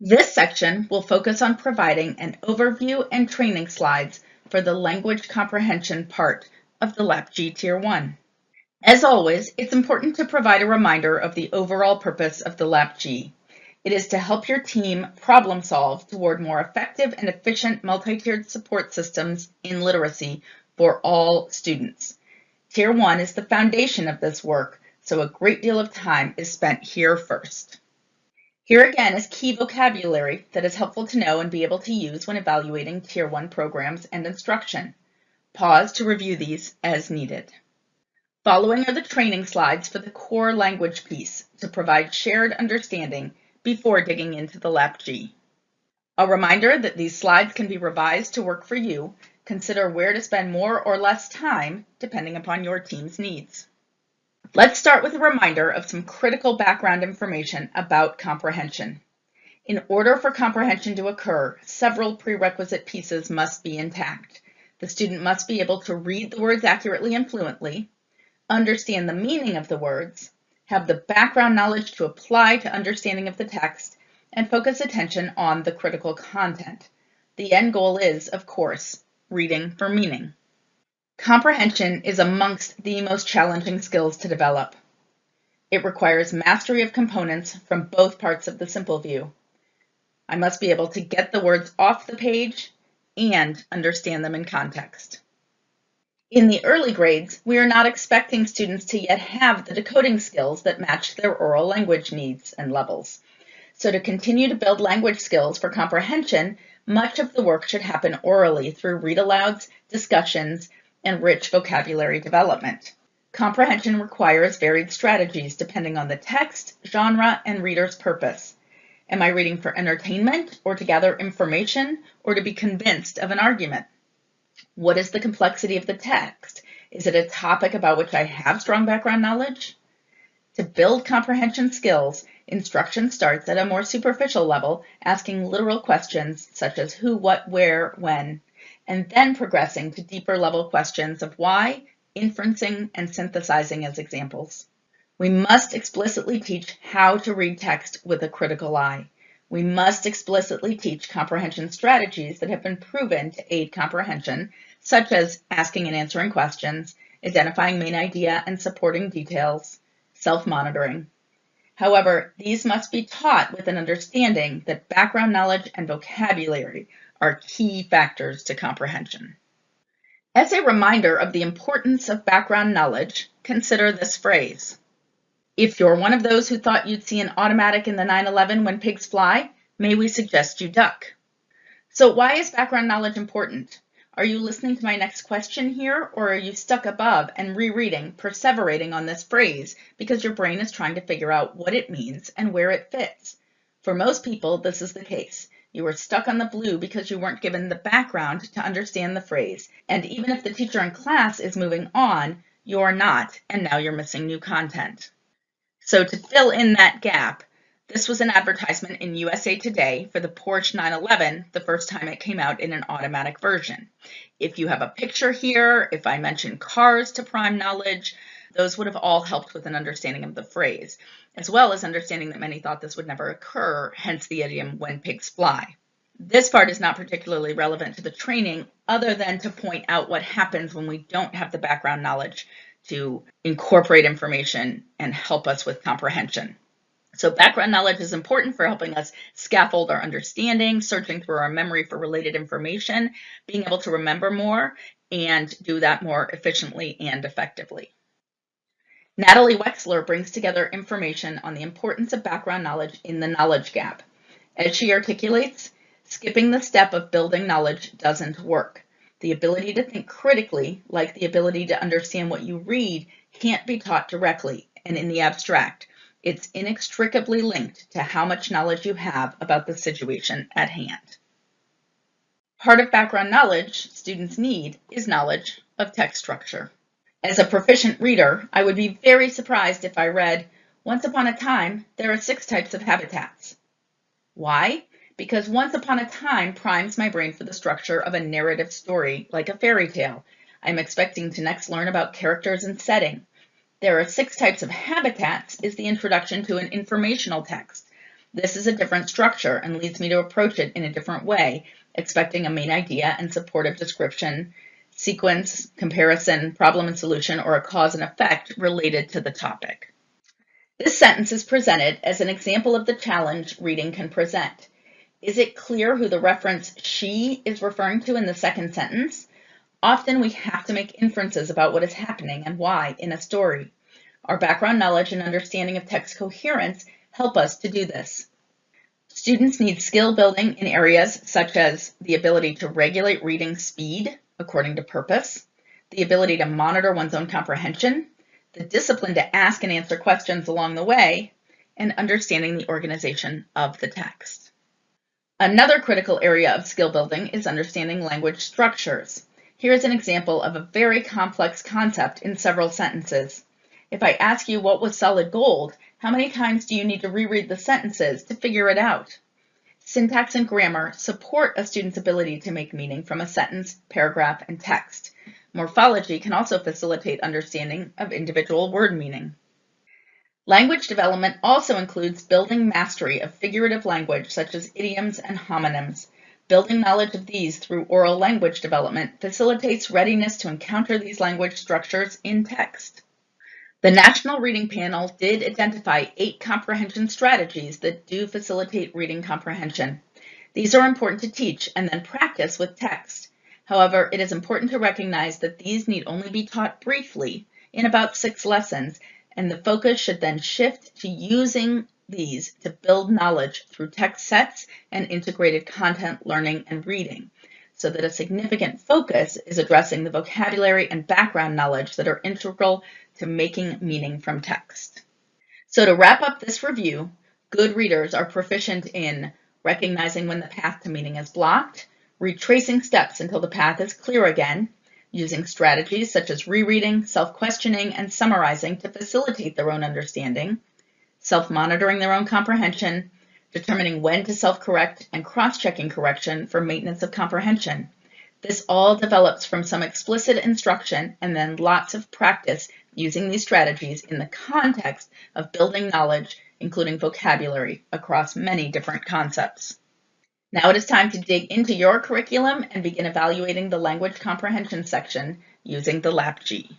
This section will focus on providing an overview and training slides for the language comprehension part of the LAPG Tier 1. As always, it's important to provide a reminder of the overall purpose of the LAPG. It is to help your team problem solve toward more effective and efficient multi-tiered support systems in literacy for all students. Tier 1 is the foundation of this work, so a great deal of time is spent here first. Here again is key vocabulary that is helpful to know and be able to use when evaluating Tier 1 programs and instruction. Pause to review these as needed. Following are the training slides for the core language piece to provide shared understanding before digging into the LAPG. A reminder that these slides can be revised to work for you. Consider where to spend more or less time depending upon your team's needs. Let's start with a reminder of some critical background information about comprehension. In order for comprehension to occur, several prerequisite pieces must be intact. The student must be able to read the words accurately and fluently, understand the meaning of the words, have the background knowledge to apply to understanding of the text, and focus attention on the critical content. The end goal is, of course, reading for meaning. Comprehension is amongst the most challenging skills to develop. It requires mastery of components from both parts of the simple view. I must be able to get the words off the page and understand them in context. In the early grades, we are not expecting students to yet have the decoding skills that match their oral language needs and levels. So to continue to build language skills for comprehension, much of the work should happen orally through read-alouds, discussions, and rich vocabulary development. Comprehension requires varied strategies depending on the text, genre, and reader's purpose. Am I reading for entertainment or to gather information or to be convinced of an argument? What is the complexity of the text? Is it a topic about which I have strong background knowledge? To build comprehension skills, instruction starts at a more superficial level, asking literal questions such as who, what, where, when, and then progressing to deeper level questions of why, inferencing, and synthesizing as examples. We must explicitly teach how to read text with a critical eye. We must explicitly teach comprehension strategies that have been proven to aid comprehension, such as asking and answering questions, identifying main idea and supporting details, self-monitoring. However, these must be taught with an understanding that background knowledge and vocabulary are key factors to comprehension. As a reminder of the importance of background knowledge, consider this phrase. If you're one of those who thought you'd see an automatic in the 911 when pigs fly, may we suggest you duck. So why is background knowledge important? Are you listening to my next question here, or are you stuck above and rereading, perseverating on this phrase because your brain is trying to figure out what it means and where it fits? For most people, this is the case. You are stuck on the blue because you weren't given the background to understand the phrase, and even if the teacher in class is moving on, you're not, and now you're missing new content. So to fill in that gap, this was an advertisement in USA Today for the Porsche 911 the first time it came out in an automatic version. If you have a picture here, if I mention cars to prime knowledge, those would have all helped with an understanding of the phrase, as well as understanding that many thought this would never occur, hence the idiom when pigs fly. This part is not particularly relevant to the training other than to point out what happens when we don't have the background knowledge to incorporate information and help us with comprehension. So background knowledge is important for helping us scaffold our understanding, searching through our memory for related information, being able to remember more, and do that more efficiently and effectively. Natalie Wexler brings together information on the importance of background knowledge in the knowledge gap. As she articulates, skipping the step of building knowledge doesn't work. The ability to think critically, like the ability to understand what you read, can't be taught directly and in the abstract. It's inextricably linked to how much knowledge you have about the situation at hand. Part of background knowledge students need is knowledge of text structure. As a proficient reader, I would be very surprised if I read, "Once upon a time, there are 6 types of habitats." Why? Because once upon a time primes my brain for the structure of a narrative story, like a fairy tale. I'm expecting to next learn about characters and setting. There are 6 types of habitats is the introduction to an informational text. This is a different structure and leads me to approach it in a different way, expecting a main idea and supportive description, sequence, comparison, problem and solution, or a cause and effect related to the topic. This sentence is presented as an example of the challenge reading can present. Is it clear who the reference she is referring to in the second sentence? Often we have to make inferences about what is happening and why in a story. Our background knowledge and understanding of text coherence help us to do this. Students need skill building in areas such as the ability to regulate reading speed according to purpose, the ability to monitor one's own comprehension, the discipline to ask and answer questions along the way, and understanding the organization of the text. Another critical area of skill building is understanding language structures. Here is an example of a very complex concept in several sentences. If I ask you what was solid gold, how many times do you need to reread the sentences to figure it out? Syntax and grammar support a student's ability to make meaning from a sentence, paragraph, and text. Morphology can also facilitate understanding of individual word meaning. Language development also includes building mastery of figurative language such as idioms and homonyms. Building knowledge of these through oral language development facilitates readiness to encounter these language structures in text. The National Reading Panel did identify 8 comprehension strategies that do facilitate reading comprehension. These are important to teach and then practice with text. However, it is important to recognize that these need only be taught briefly in about 6 lessons, and the focus should then shift to using these to build knowledge through text sets and integrated content learning and reading, so that a significant focus is addressing the vocabulary and background knowledge that are integral to making meaning from text. So to wrap up this review, good readers are proficient in recognizing when the path to meaning is blocked, retracing steps until the path is clear again, using strategies such as rereading, self-questioning, and summarizing to facilitate their own understanding, self-monitoring their own comprehension, determining when to self-correct, and cross-checking correction for maintenance of comprehension. This all develops from some explicit instruction and then lots of practice using these strategies in the context of building knowledge, including vocabulary, across many different concepts. Now it is time to dig into your curriculum and begin evaluating the language comprehension section using the LAPG.